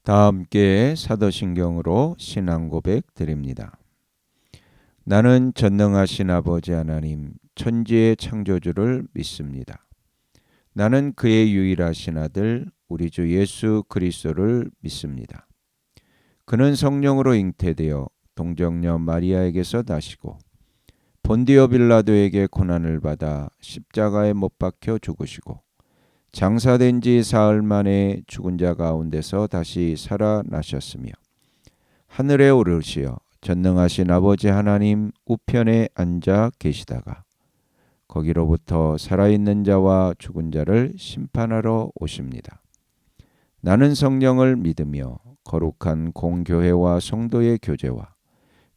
다 함께 사도신경으로 신앙 고백 드립니다. 나는 전능하신 아버지 하나님 천지의 창조주를 믿습니다. 나는 그의 유일하신 아들 우리 주 예수 그리스도를 믿습니다. 그는 성령으로 잉태되어 동정녀 마리아에게서 나시고 본디오 빌라도에게 고난을 받아 십자가에 못 박혀 죽으시고 장사된 지 사흘 만에 죽은 자 가운데서 다시 살아나셨으며 하늘에 오르시어 전능하신 아버지 하나님 우편에 앉아 계시다가 거기로부터 살아있는 자와 죽은 자를 심판하러 오십니다. 나는 성령을 믿으며 거룩한 공교회와 성도의 교제와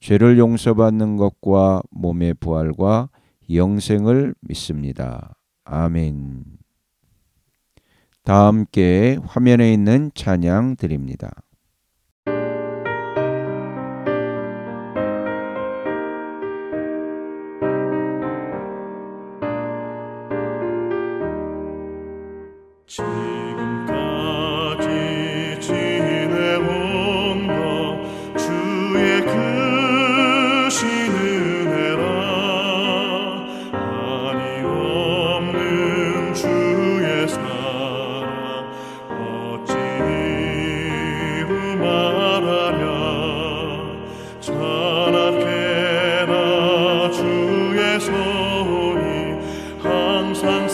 죄를 용서받는 것과 몸의 부활과 영생을 믿습니다. 아멘. 다 함께 화면에 있는 찬양 드립니다. 지금까지 지내온 것 주의 크신 은혜라 한이 없는 주의 사랑 어찌 이루 말하랴 찬악해라 주의 손이 항상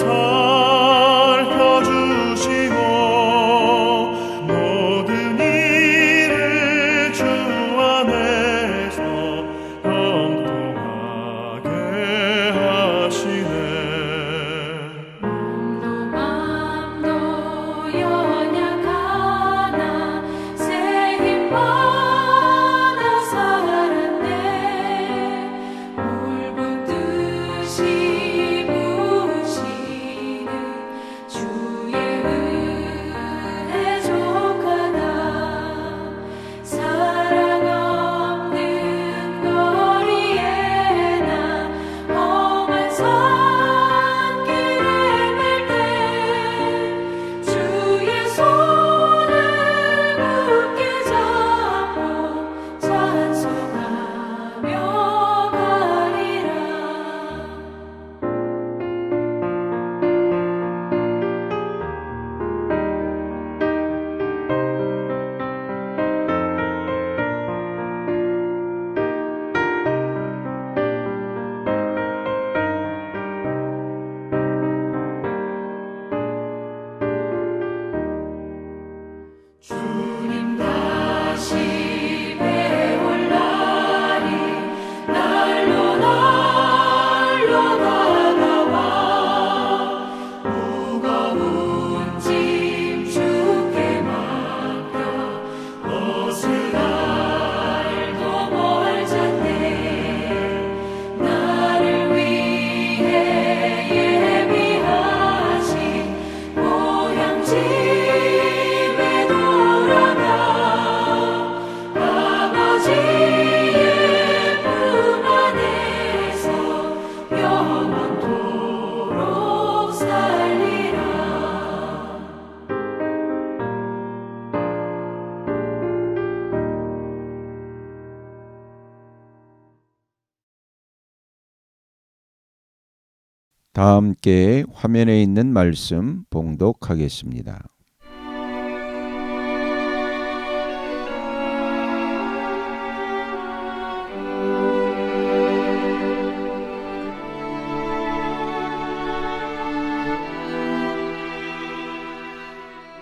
다 함께 화면에 있는 말씀 봉독하겠습니다.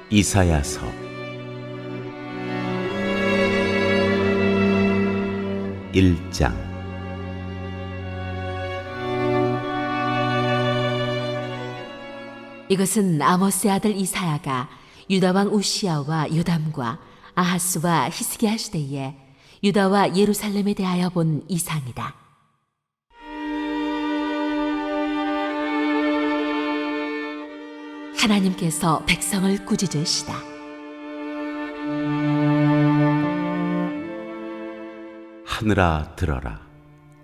이사야서 1장. 이것은 아모스의 아들 이사야가 유다 왕 우시야와 요담과 아하스와 히스기야 시대에 유다와 예루살렘에 대하여 본 이상이다. 하나님께서 백성을 꾸짖으시다. 하늘아 들어라,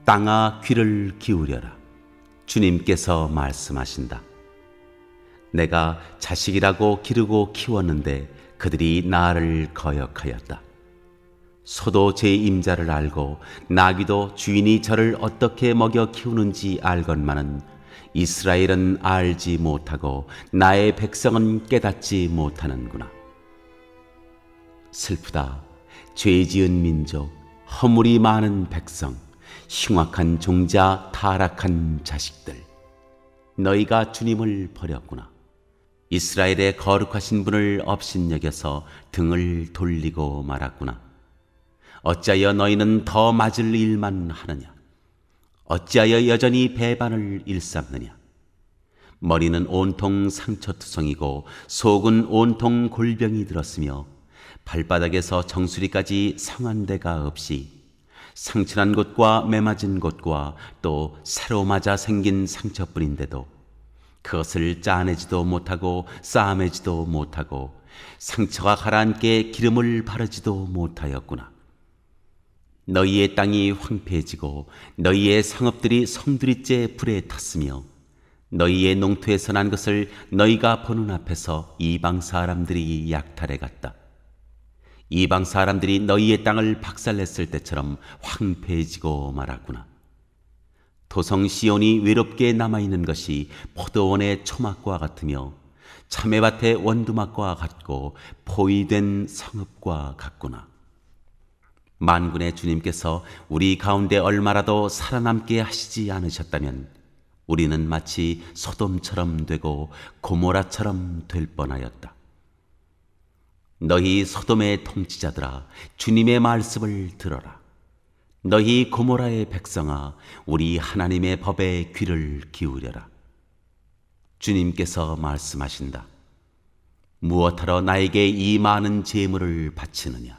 땅아 귀를 기울여라. 주님께서 말씀하신다. 내가 자식이라고 기르고 키웠는데 그들이 나를 거역하였다. 소도 제 임자를 알고 나귀도 주인이 저를 어떻게 먹여 키우는지 알건만은 이스라엘은 알지 못하고 나의 백성은 깨닫지 못하는구나. 슬프다. 죄 지은 민족, 허물이 많은 백성, 흉악한 종자, 타락한 자식들. 너희가 주님을 버렸구나. 이스라엘의 거룩하신 분을 업신여겨서 등을 돌리고 말았구나. 어찌하여 너희는 더 맞을 일만 하느냐? 어찌하여 여전히 배반을 일삼느냐? 머리는 온통 상처투성이고 속은 온통 골병이 들었으며 발바닥에서 정수리까지 상한 데가 없이 상처난 곳과 매맞은 곳과 또 새로 맞아 생긴 상처뿐인데도 그것을 짜내지도 못하고 싸매지도 못하고 상처가 가라앉게 기름을 바르지도 못하였구나. 너희의 땅이 황폐해지고 너희의 상업들이 성두리째 불에 탔으며 너희의 농토에서 난 것을 너희가 보는 앞에서 이방 사람들이 약탈해 갔다. 이방 사람들이 너희의 땅을 박살냈을 때처럼 황폐해지고 말았구나. 도성 시온이 외롭게 남아있는 것이 포도원의 초막과 같으며 참외밭의 원두막과 같고 포위된 성읍과 같구나. 만군의 주님께서 우리 가운데 얼마라도 살아남게 하시지 않으셨다면 우리는 마치 소돔처럼 되고 고모라처럼 될 뻔하였다. 너희 소돔의 통치자들아, 주님의 말씀을 들어라. 너희 고모라의 백성아, 우리 하나님의 법에 귀를 기울여라. 주님께서 말씀하신다. 무엇하러 나에게 이 많은 제물을 바치느냐?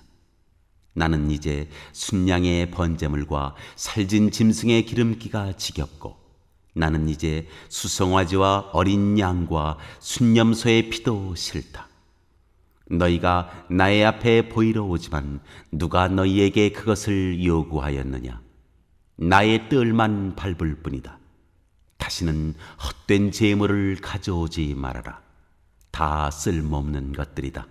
나는 이제 순양의 번제물과 살진 짐승의 기름기가 지겹고 나는 이제 수송아지와 어린 양과 순념소의 피도 싫다. 너희가 나의 앞에 보이러 오지만 누가 너희에게 그것을 요구하였느냐? 나의 뜰만 밟을 뿐이다. 다시는 헛된 제물을 가져오지 말아라. 다 쓸모없는 것들이다.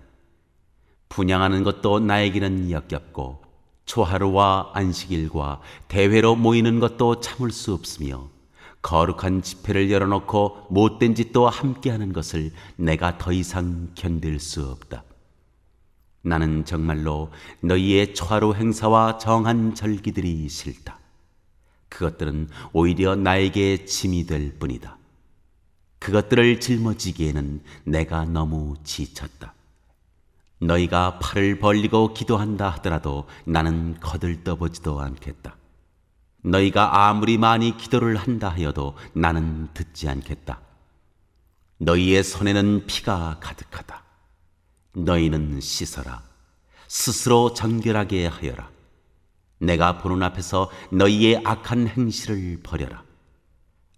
분향하는 것도 나에게는 역겹고 초하루와 안식일과 대회로 모이는 것도 참을 수 없으며 거룩한 집회를 열어놓고 못된 짓도 함께하는 것을 내가 더 이상 견딜 수 없다. 나는 정말로 너희의 초하루 행사와 정한 절기들이 싫다. 그것들은 오히려 나에게 짐이 될 뿐이다. 그것들을 짊어지기에는 내가 너무 지쳤다. 너희가 팔을 벌리고 기도한다 하더라도 나는 거들떠보지도 않겠다. 너희가 아무리 많이 기도를 한다 하여도 나는 듣지 않겠다. 너희의 손에는 피가 가득하다. 너희는 씻어라. 스스로 정결하게 하여라. 내가 보는 앞에서 너희의 악한 행실을 버려라.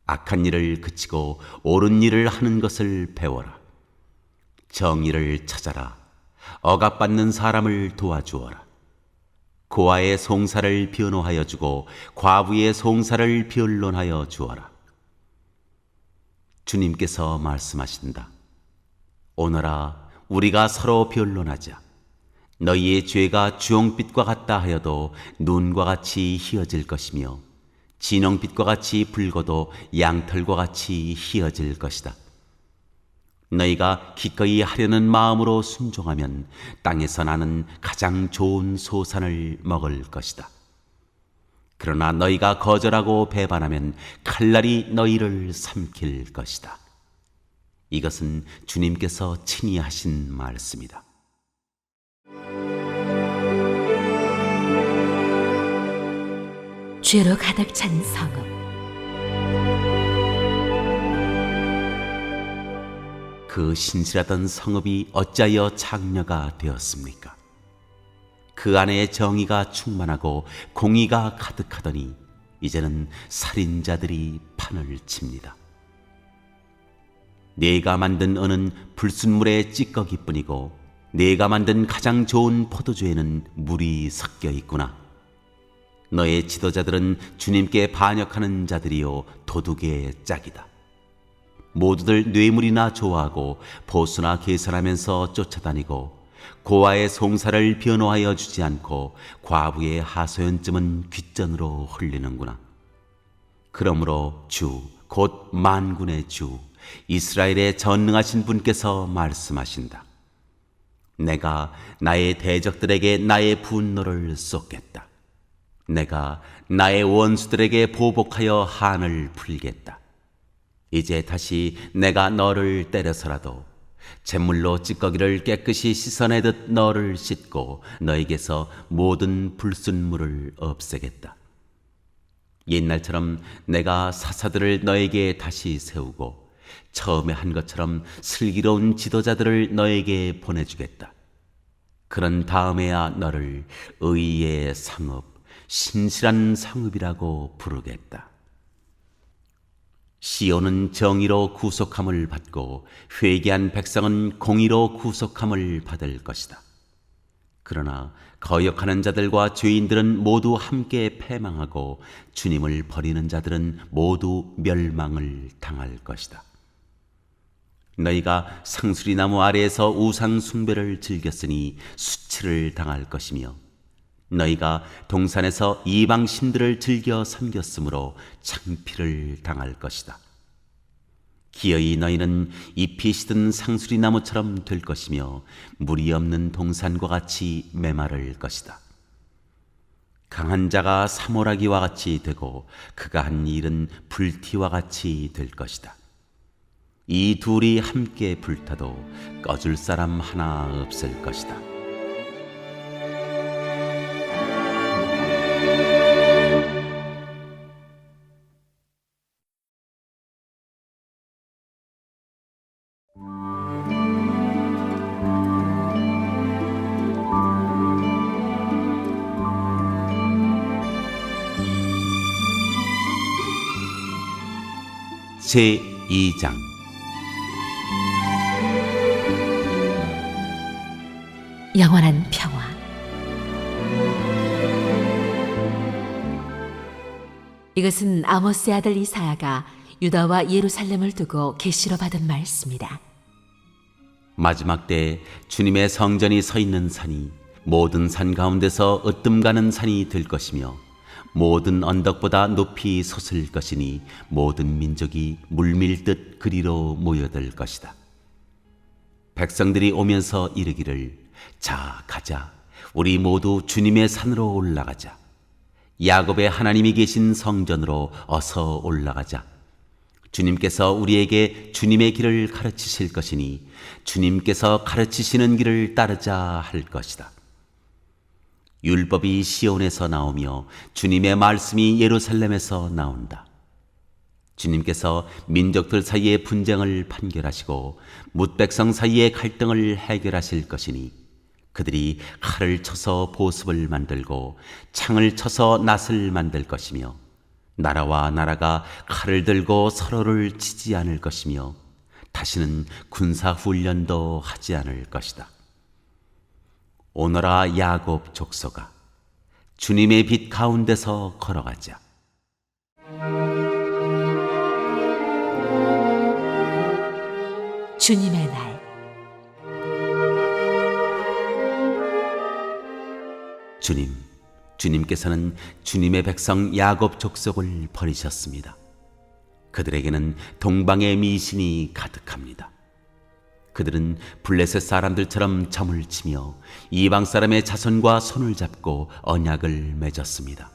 악한 일을 그치고 옳은 일을 하는 것을 배워라. 정의를 찾아라. 억압받는 사람을 도와주어라. 고아의 송사를 변호하여 주고 과부의 송사를 변론하여 주어라. 주님께서 말씀하신다. 오너라, 우리가 서로 변론하자. 너희의 죄가 주홍빛과 같다 하여도 눈과 같이 희어질 것이며 진홍빛과 같이 붉어도 양털과 같이 희어질 것이다. 너희가 기꺼이 하려는 마음으로 순종하면 땅에서 나는 가장 좋은 소산을 먹을 것이다. 그러나 너희가 거절하고 배반하면 칼날이 너희를 삼킬 것이다. 이것은 주님께서 친히 하신 말씀이다. 죄로 가득 찬 성읍. 그 신실하던 성읍이 어찌하여 창녀가 되었습니까? 그 안에 정의가 충만하고 공의가 가득하더니 이제는 살인자들이 판을 칩니다. 내가 만든 은은 불순물의 찌꺼기뿐이고 내가 만든 가장 좋은 포도주에는 물이 섞여 있구나. 너의 지도자들은 주님께 반역하는 자들이요 도둑의 짝이다. 모두들 뇌물이나 좋아하고 보수나 계산하면서 쫓아다니고 고아의 송사를 변호하여 주지 않고 과부의 하소연쯤은 귓전으로 흘리는구나. 그러므로 주, 곧 만군의 주, 이스라엘의 전능하신 분께서 말씀하신다. 내가 나의 대적들에게 나의 분노를 쏟겠다. 내가 나의 원수들에게 보복하여 한을 풀겠다. 이제 다시 내가 너를 때려서라도 잿물로 찌꺼기를 깨끗이 씻어내듯 너를 씻고 너에게서 모든 불순물을 없애겠다. 옛날처럼 내가 사사들을 너에게 다시 세우고 처음에 한 것처럼 슬기로운 지도자들을 너에게 보내주겠다. 그런 다음에야 너를 의의 상업, 신실한 상업이라고 부르겠다. 시온은 정의로 구속함을 받고 회개한 백성은 공의로 구속함을 받을 것이다. 그러나 거역하는 자들과 죄인들은 모두 함께 패망하고 주님을 버리는 자들은 모두 멸망을 당할 것이다. 너희가 상수리나무 아래에서 우상 숭배를 즐겼으니 수치를 당할 것이며 너희가 동산에서 이방 신들을 즐겨 섬겼으므로 창피를 당할 것이다. 기어이 너희는 잎이 시든 상수리나무처럼 될 것이며 물이 없는 동산과 같이 메마를 것이다. 강한 자가 사모라기와 같이 되고 그가 한 일은 불티와 같이 될 것이다. 이 둘이 함께 불타도 꺼줄 사람 하나 없을 것이다. 제2장 영원한 평화. 이것은 아모스의 아들 이사야가 유다와 예루살렘을 두고 계시로 받은 말씀이다. 마지막 때 주님의 성전이 서 있는 산이 모든 산 가운데서 으뜸 가는 산이 될 것이며 모든 언덕보다 높이 솟을 것이니 모든 민족이 물밀듯 그리로 모여들 것이다. 백성들이 오면서 이르기를 자 가자 우리 모두 주님의 산으로 올라가자. 야곱의 하나님이 계신 성전으로 어서 올라가자. 주님께서 우리에게 주님의 길을 가르치실 것이니 주님께서 가르치시는 길을 따르자 할 것이다. 율법이 시온에서 나오며 주님의 말씀이 예루살렘에서 나온다. 주님께서 민족들 사이의 분쟁을 판결하시고 뭇백성 사이의 갈등을 해결하실 것이니 그들이 칼을 쳐서 보습을 만들고 창을 쳐서 낫을 만들 것이며 나라와 나라가 칼을 들고 서로를 치지 않을 것이며 다시는 군사훈련도 하지 않을 것이다. 오너라 야곱 족속아, 주님의 빛 가운데서 걸어가자. 주님의 날. 주님께서는 주님의 백성 야곱 족속을 버리셨습니다. 그들에게는 동방의 미신이 가득합니다. 그들은 블레셋 사람들처럼 점을 치며 이방 사람의 자손과 손을 잡고 언약을 맺었습니다.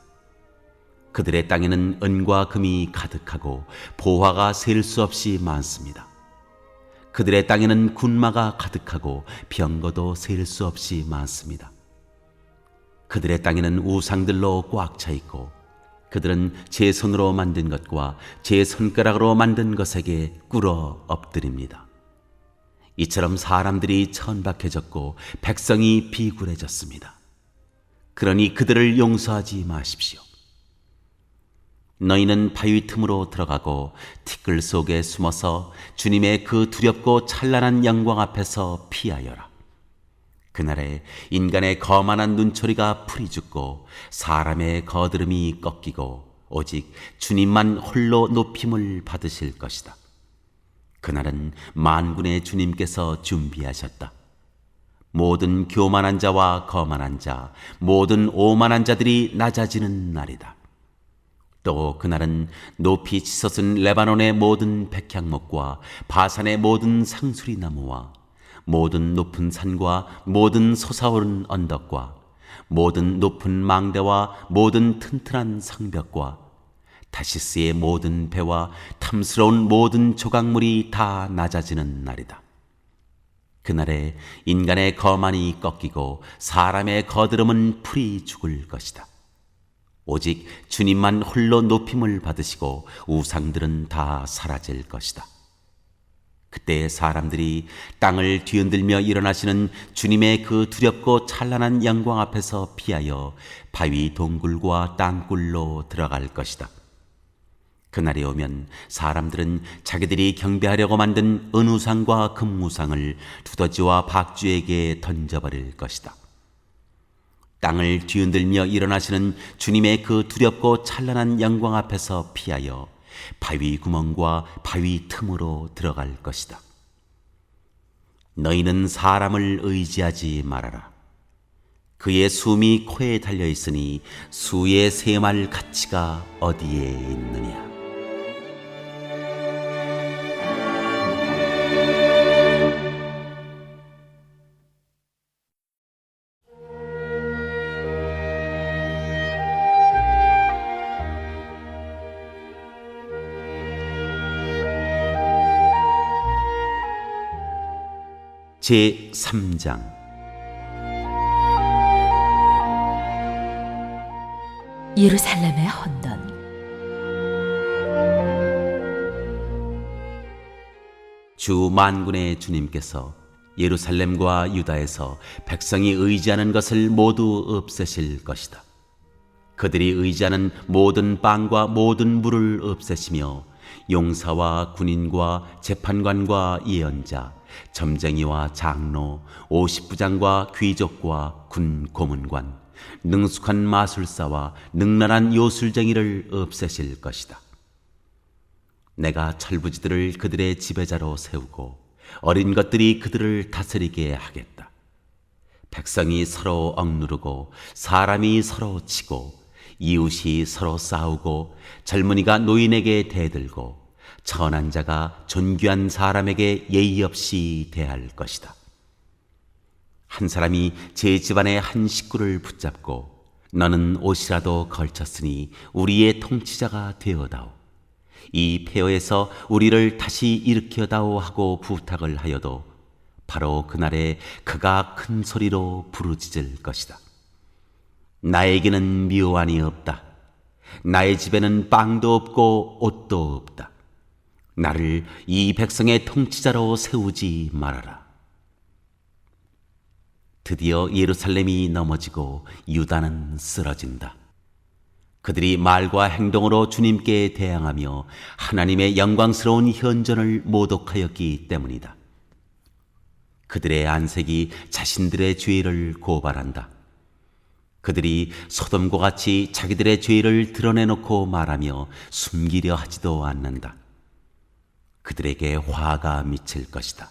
그들의 땅에는 은과 금이 가득하고 보화가 셀 수 없이 많습니다. 그들의 땅에는 군마가 가득하고 병거도 셀 수 없이 많습니다. 그들의 땅에는 우상들로 꽉 차 있고 그들은 제 손으로 만든 것과 제 손가락으로 만든 것에게 꿇어 엎드립니다. 이처럼 사람들이 천박해졌고 백성이 비굴해졌습니다. 그러니 그들을 용서하지 마십시오. 너희는 바위 틈으로 들어가고 티끌 속에 숨어서 주님의 그 두렵고 찬란한 영광 앞에서 피하여라. 그날에 인간의 거만한 눈초리가 풀이 죽고 사람의 거드름이 꺾이고 오직 주님만 홀로 높임을 받으실 것이다. 그날은 만군의 주님께서 준비하셨다. 모든 교만한 자와 거만한 자, 모든 오만한 자들이 낮아지는 날이다. 또 그날은 높이 치솟은 레바논의 모든 백향목과 바산의 모든 상수리 나무와 모든 높은 산과 모든 솟아오른 언덕과 모든 높은 망대와 모든 튼튼한 성벽과 다시스의 모든 배와 탐스러운 모든 조각물이 다 낮아지는 날이다. 그날에 인간의 거만이 꺾이고 사람의 거드름은 풀이 죽을 것이다. 오직 주님만 홀로 높임을 받으시고 우상들은 다 사라질 것이다. 그때 사람들이 땅을 뒤흔들며 일어나시는 주님의 그 두렵고 찬란한 영광 앞에서 피하여 바위 동굴과 땅굴로 들어갈 것이다. 그날이 오면 사람들은 자기들이 경배하려고 만든 은우상과 금우상을 두더지와 박쥐에게 던져버릴 것이다. 땅을 뒤흔들며 일어나시는 주님의 그 두렵고 찬란한 영광 앞에서 피하여 바위 구멍과 바위 틈으로 들어갈 것이다. 너희는 사람을 의지하지 말아라. 그의 숨이 코에 달려 있으니 수의 세말 가치가 어디에 있느냐. 제3장 예루살렘의 혼돈. 주 만군의 주님께서 예루살렘과 유다에서 백성이 의지하는 것을 모두 없애실 것이다. 그들이 의지하는 모든 빵과 모든 물을 없애시며 용사와 군인과 재판관과 예언자, 점쟁이와 장로, 50부장과 귀족과 군 고문관, 능숙한 마술사와 능란한 요술쟁이를 없애실 것이다. 내가 철부지들을 그들의 지배자로 세우고 어린 것들이 그들을 다스리게 하겠다. 백성이 서로 억누르고 사람이 서로 치고 이웃이 서로 싸우고 젊은이가 노인에게 대들고 천한 자가 존귀한 사람에게 예의 없이 대할 것이다. 한 사람이 제 집안의 한 식구를 붙잡고 너는 옷이라도 걸쳤으니 우리의 통치자가 되어다오. 이 폐허에서 우리를 다시 일으켜다오 하고 부탁을 하여도 바로 그날에 그가 큰 소리로 부르짖을 것이다. 나에게는 묘안이 없다. 나의 집에는 빵도 없고 옷도 없다. 나를 이 백성의 통치자로 세우지 말아라. 드디어 예루살렘이 넘어지고 유다는 쓰러진다. 그들이 말과 행동으로 주님께 대항하며 하나님의 영광스러운 현존을 모독하였기 때문이다. 그들의 안색이 자신들의 죄를 고발한다. 그들이 소돔과 같이 자기들의 죄를 드러내놓고 말하며 숨기려 하지도 않는다. 그들에게 화가 미칠 것이다.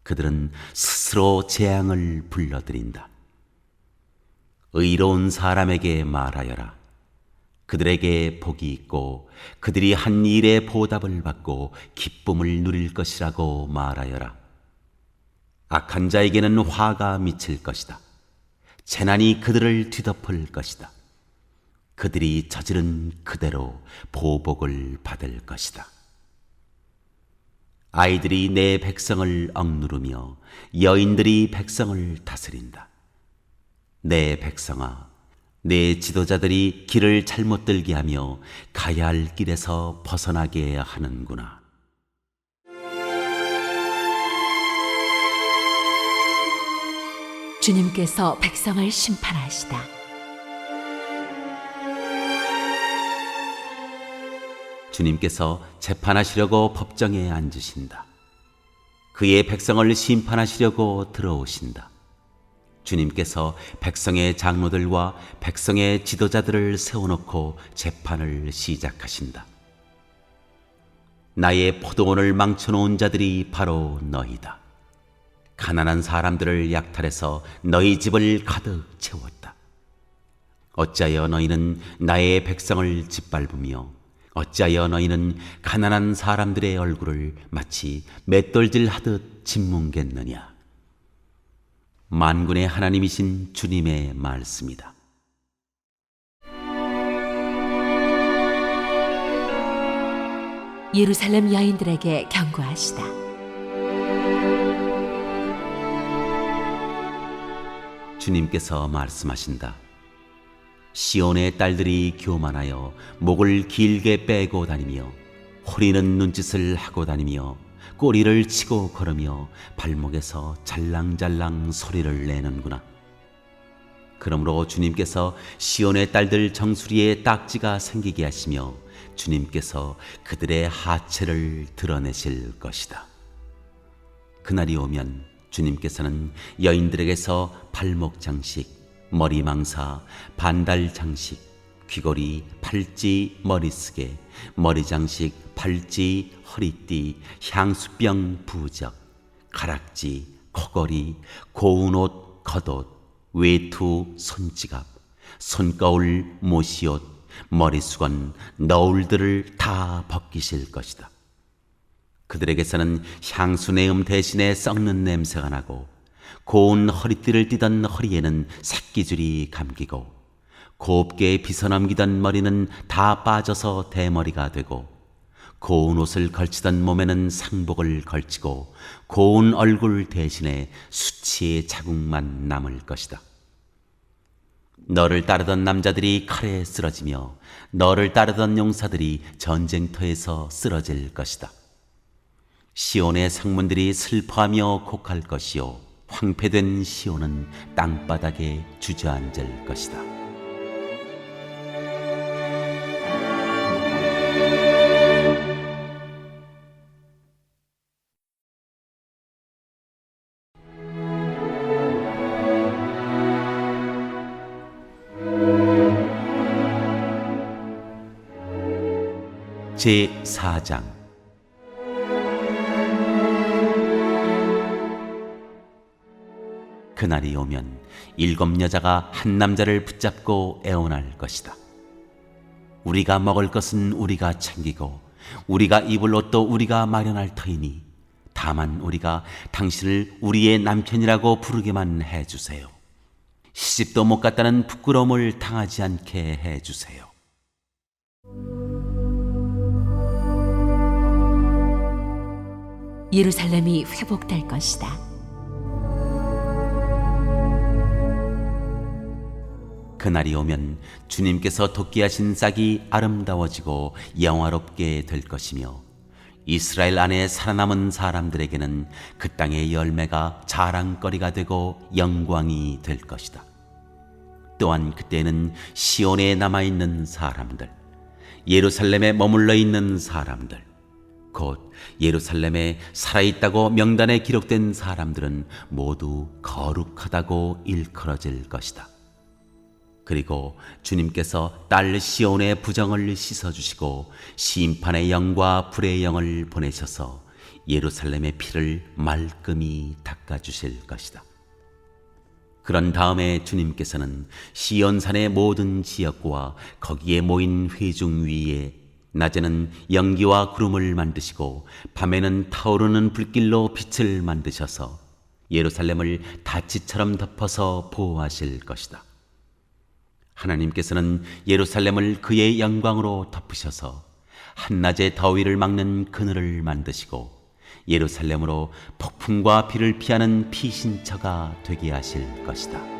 그들은 스스로 재앙을 불러들인다. 의로운 사람에게 말하여라. 그들에게 복이 있고 그들이 한 일에 보답을 받고 기쁨을 누릴 것이라고 말하여라. 악한 자에게는 화가 미칠 것이다. 재난이 그들을 뒤덮을 것이다. 그들이 저지른 그대로 보복을 받을 것이다. 아이들이 내 백성을 억누르며 여인들이 백성을 다스린다. 내 백성아, 내 지도자들이 길을 잘못 들게 하며 가야 할 길에서 벗어나게 하는구나. 주님께서 백성을 심판하시다. 주님께서 재판하시려고 법정에 앉으신다. 그의 백성을 심판하시려고 들어오신다. 주님께서 백성의 장로들과 백성의 지도자들을 세워놓고 재판을 시작하신다. 나의 포도원을 망쳐놓은 자들이 바로 너희다. 가난한 사람들을 약탈해서 너희 집을 가득 채웠다. 어찌하여 너희는 나의 백성을 짓밟으며 어찌하여 너희는 가난한 사람들의 얼굴을 마치 맷돌질 하듯 짓뭉갰느냐. 만군의 하나님이신 주님의 말씀이다. 예루살렘 여인들에게 경고하시다. 주님께서 말씀하신다. 시온의 딸들이 교만하여 목을 길게 빼고 다니며 호리는 눈짓을 하고 다니며 꼬리를 치고 걸으며 발목에서 잘랑잘랑 소리를 내는구나. 그러므로 주님께서 시온의 딸들 정수리에 딱지가 생기게 하시며 주님께서 그들의 하체를 드러내실 것이다. 그날이 오면 주님께서는 여인들에게서 발목 장식, 머리망사, 반달 장식, 귀걸이, 팔찌, 머리쓰개, 머리장식, 팔찌, 허리띠, 향수병, 부적, 가락지, 코걸이, 고운 옷, 겉옷, 외투, 손지갑, 손거울, 모시옷, 머리수건, 너울들을 다 벗기실 것이다. 그들에게서는 향수 내음 대신에 썩는 냄새가 나고 고운 허리띠를 띠던 허리에는 새끼줄이 감기고 곱게 빗어넘기던 머리는 다 빠져서 대머리가 되고 고운 옷을 걸치던 몸에는 상복을 걸치고 고운 얼굴 대신에 수치의 자국만 남을 것이다. 너를 따르던 남자들이 칼에 쓰러지며 너를 따르던 용사들이 전쟁터에서 쓰러질 것이다. 시온의 성문들이 슬퍼하며 곡할 것이요 황폐된 시온은 땅바닥에 주저앉을 것이다. 제4장. 그날이 오면 7 여자가 한 남자를 붙잡고 애원할 것이다. 우리가 먹을 것은 우리가 챙기고 우리가 입을 옷도 우리가 마련할 터이니 다만 우리가 당신을 우리의 남편이라고 부르게만 해주세요. 시집도 못 갔다는 부끄러움을 당하지 않게 해주세요. 예루살렘이 회복될 것이다. 그날이 오면 주님께서 돋기하신 싹이 아름다워지고 영화롭게 될 것이며 이스라엘 안에 살아남은 사람들에게는 그 땅의 열매가 자랑거리가 되고 영광이 될 것이다. 또한 그때는 시온에 남아있는 사람들, 예루살렘에 머물러 있는 사람들, 곧 예루살렘에 살아있다고 명단에 기록된 사람들은 모두 거룩하다고 일컬어질 것이다. 그리고 주님께서 딸 시온의 부정을 씻어주시고 심판의 영과 불의 영을 보내셔서 예루살렘의 피를 말끔히 닦아주실 것이다. 그런 다음에 주님께서는 시온산의 모든 지역과 거기에 모인 회중 위에 낮에는 연기와 구름을 만드시고 밤에는 타오르는 불길로 빛을 만드셔서 예루살렘을 다치처럼 덮어서 보호하실 것이다. 하나님께서는 예루살렘을 그의 영광으로 덮으셔서 한낮의 더위를 막는 그늘을 만드시고 예루살렘으로 폭풍과 비를 피하는 피신처가 되게 하실 것이다.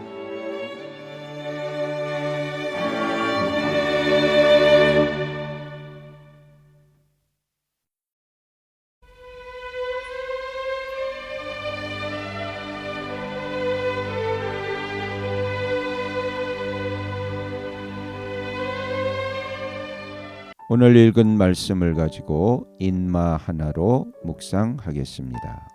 오늘 읽은 말씀을 가지고 인마 하나로 묵상하겠습니다.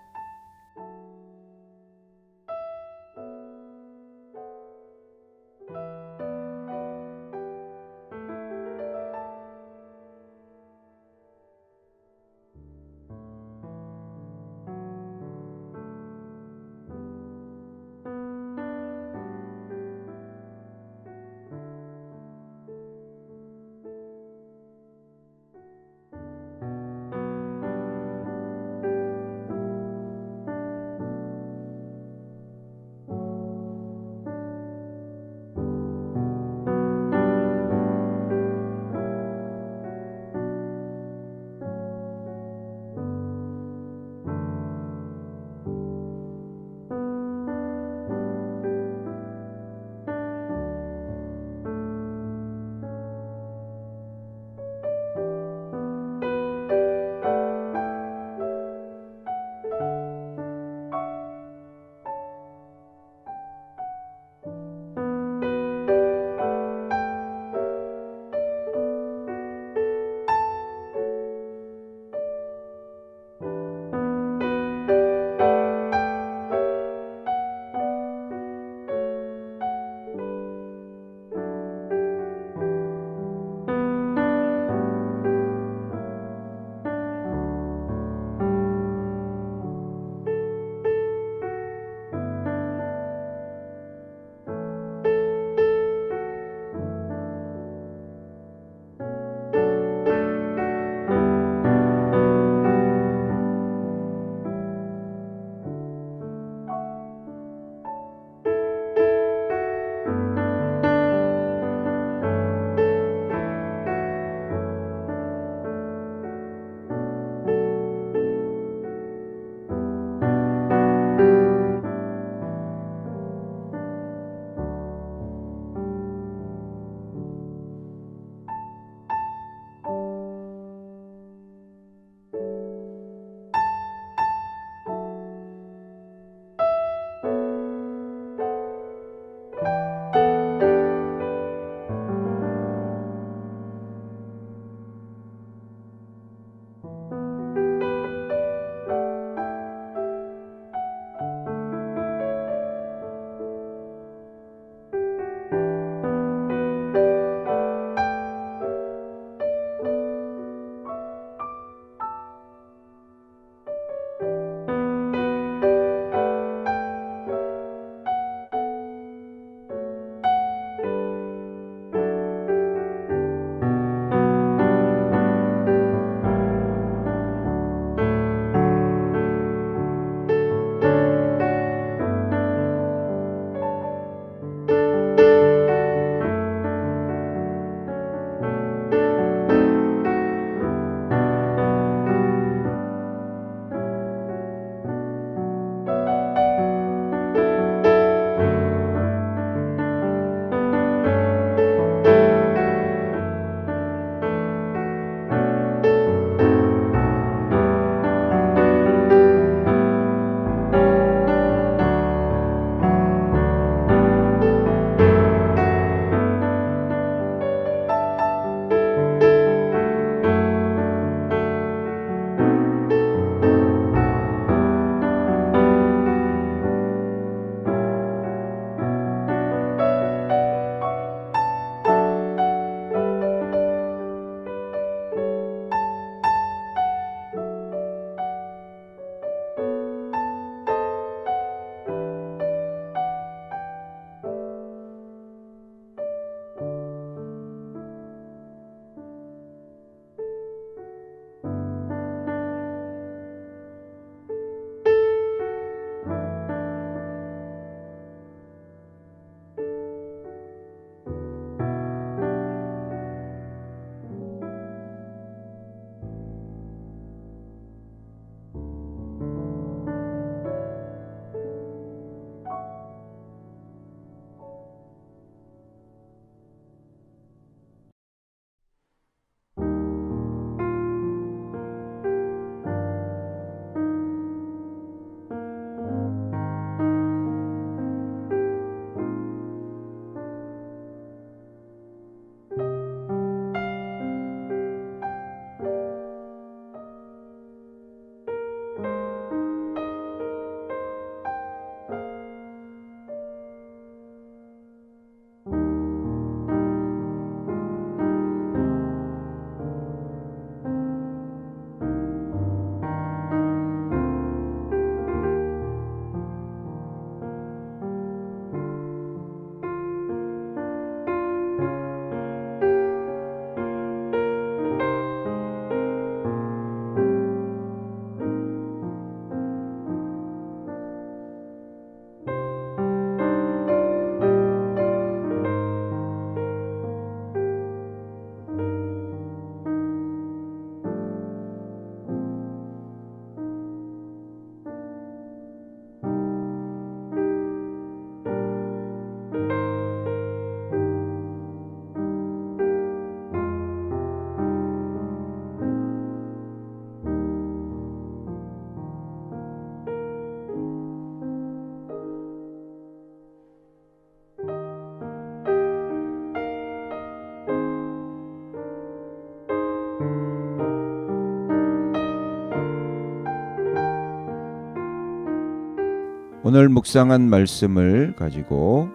오늘 묵상한 말씀을 가지고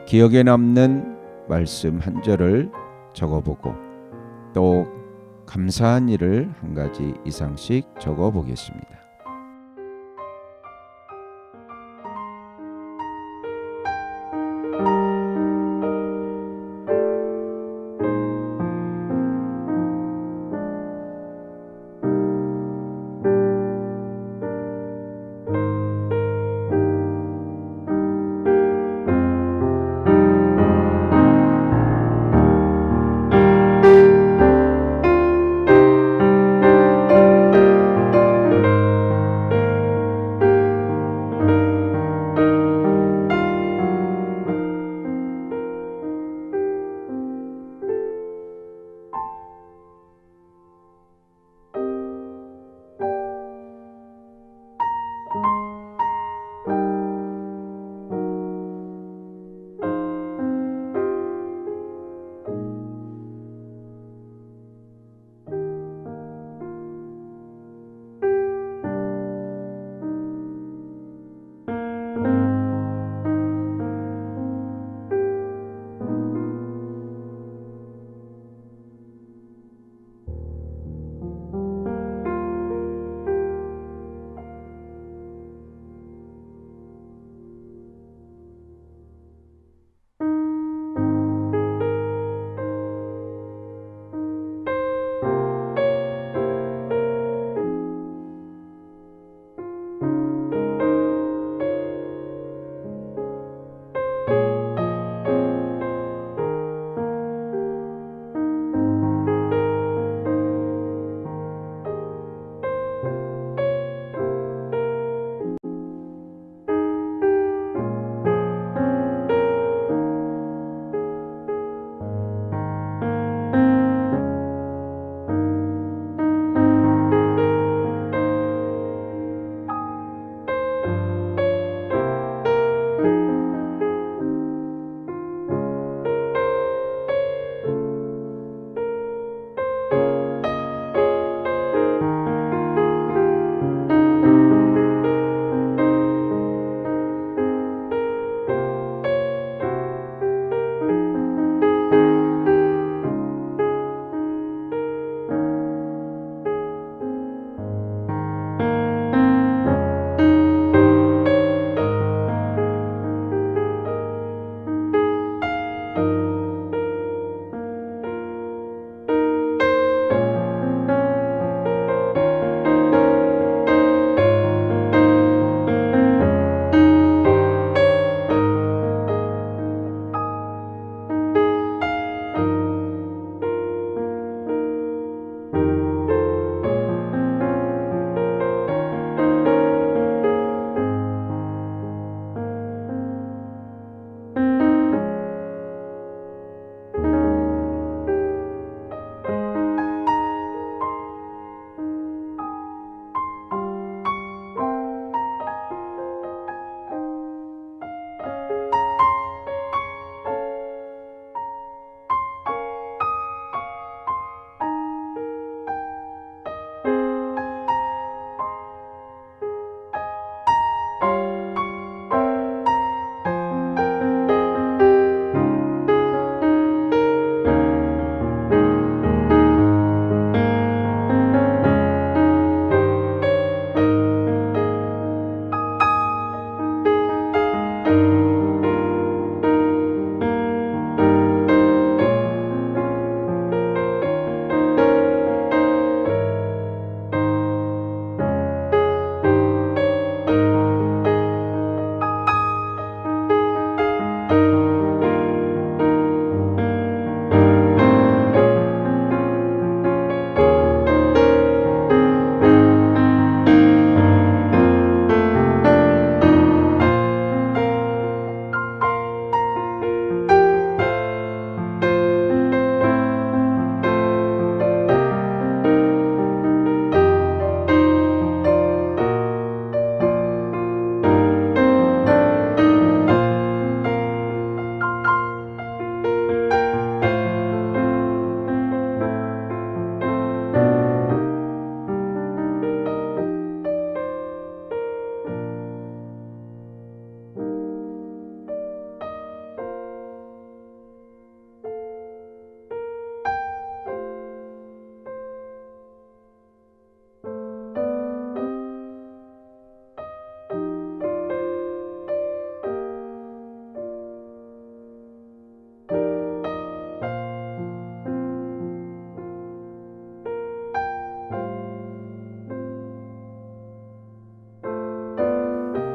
기억에 남는 말씀 한 절을 적어보고 또 감사한 일을 한 가지 이상씩 적어보겠습니다.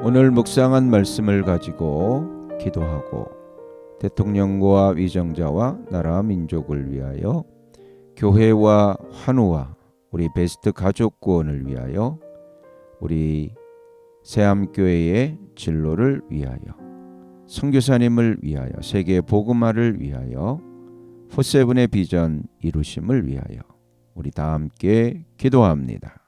오늘 묵상한 말씀을 가지고 기도하고 대통령과 위정자와 나라 민족을 위하여 교회와 환우와 우리 베스트 가족 구원을 위하여 우리 새암교회의 진로를 위하여 선교사님을 위하여 세계 복음화를 위하여 포세븐의 비전 이루심을 위하여 우리 다 함께 기도합니다.